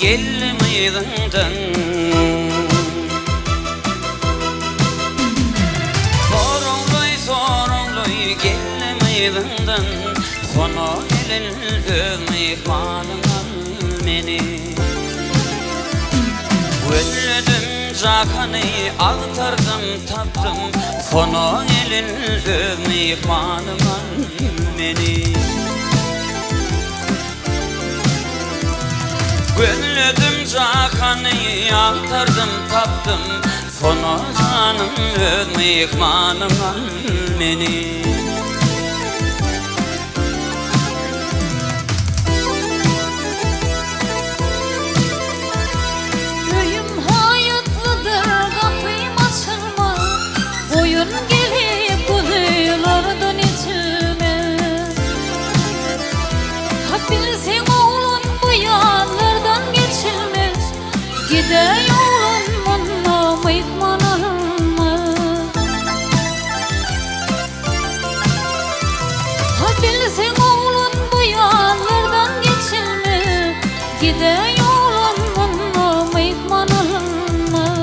gelmeydinden Sorunluy gelmeydinden Sonu elin mihmanıman meni Öldüm cakanı aktardım taptım Sonu elin mihmanıman meni Gönlüdüm cakanı aktardım taptım Sonu canım mihmanıman meni Bilsin oğlum bu yanlardan geçilmez Gide yolun bununla mıkmanalım mı? Bilsin oğlum bu yanlardan geçilmez Gide yolun bununla mıkmanalım mı?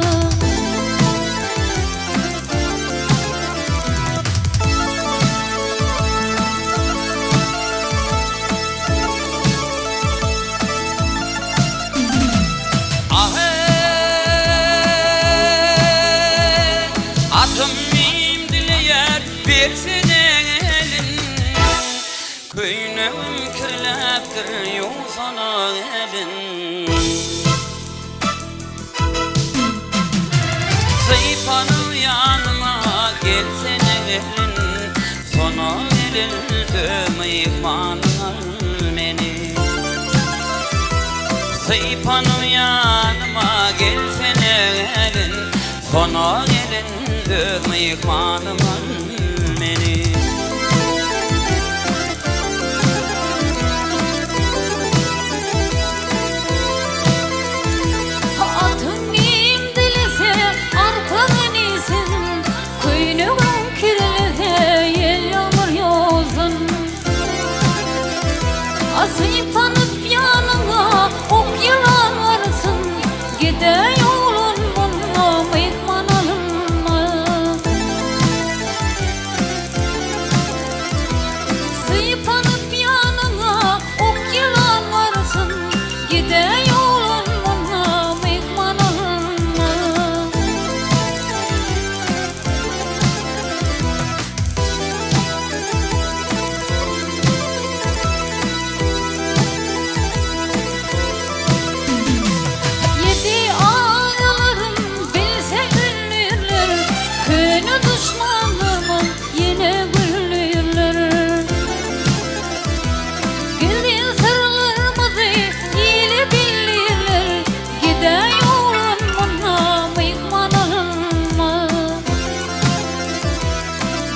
Atım dileyer bir elin Köynüm kirleptir yolsana elin Zeyfanım yanıma gelsene elin Sona elin mihmanıman meni Zeyfanım yanıma gelsene elin Sona elin mihmanıman meni Atın dilese arkanın isin Köynüğün kirlese yel yağmur yozun Asayıp tanıp yanına ok yılan varsın Gide yolun bununla mıkmanalım mı? Sayıp tanıp yanına ok yılan varsın Gide yolun bununla mıkmanalım mı? Yedi ağalarım bilse güllürler Köyünü düşmanlarımın yine güllürler Güldiğin sırlarımızı iyili bilirler Gide yolun bununla mıkmanalım mı?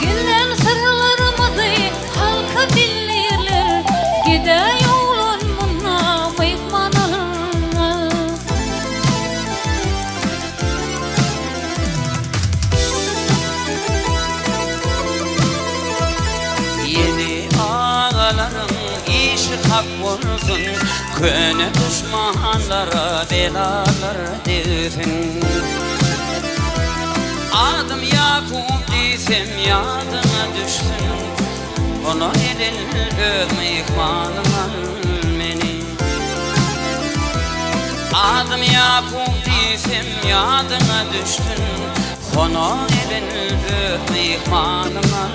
Gülden sırlarımızı halka bilirler Gide yolun bununla mıkmanalım mı? Yeni ağaların işi hak olsun Köne düşmanlara belalar dersin Adım Yakup desem yadına düşsün Onu elin mihmanıman meni Adım Yakup desem yadına düşsün Onu elin mihmanıman